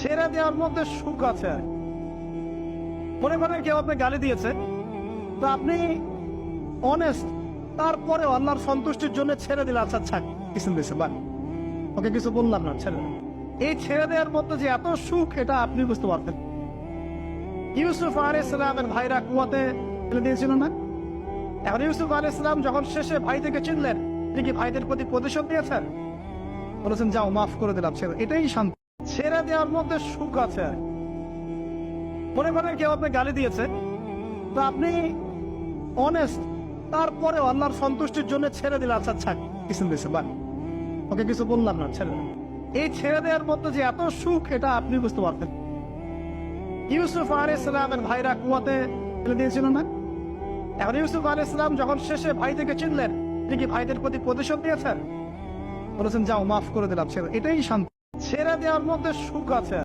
ছেড়ে দেওয়ার মধ্যে সুখ আছে। মনে করেন কেউ আপনি গালি দিয়েছে, তো আপনি অনেস্ট, তারপরে আল্লাহর সন্তুষ্টির জন্য ছেড়ে দিলে, আচ্ছা ছাড়, কিছু দিয়েছে বা ওকে কিছু বললাম না, ছেড়ে দিলাম। এই ছেড়ে দেওয়ার মধ্যে যে এত সুখ, এটা আপনি বুঝতে পারতেন। ইউসুফ আলাইহিস সালামের ভাইরা কুয়াতে ফেলে দিয়েছিল না? এখন ইউসুফ আলাইহিস সালাম যখন শেষে ভাই থেকে চিনলেন, তিনি কি ভাইদের প্রতি প্রতিশোধ দিয়েছেন? বলেছেন যাও মাফ করে দিলাম, ছেড়ে। এটাই শান্তি। ছেড়ে দেওয়ার মধ্যে সুখ আছে। মনে করেন কেউ আপনি গালি দিয়েছে, তো আপনি অনেস্ট, তারপরে আল্লাহর সন্তুষ্টির জন্য ছেড়ে দিলে, আচ্ছা ছাড়, কিছু দিয়েছে বা ওকে কিছু বললাম না, ছেড়ে দিলাম। এই ছেড়ে দেওয়ার মধ্যে যে এত সুখ, এটা আপনি বুঝতে পারতেন। ইউসুফ আলাইহিস সালামের ভাইরা কুয়াতে ফেলে দিয়েছিল না? এখন ইউসুফ আলাইহিস সালাম যখন শেষে ভাই থেকে চিনলেন, তিনি কি ভাইদের প্রতি প্রতিশোধ দিয়েছেন? বলেছেন যাও মাফ করে দিলাম, ছেড়ে। এটাই শান্তি। ছেড়ে দেওয়ার মধ্যে সুখ আছে।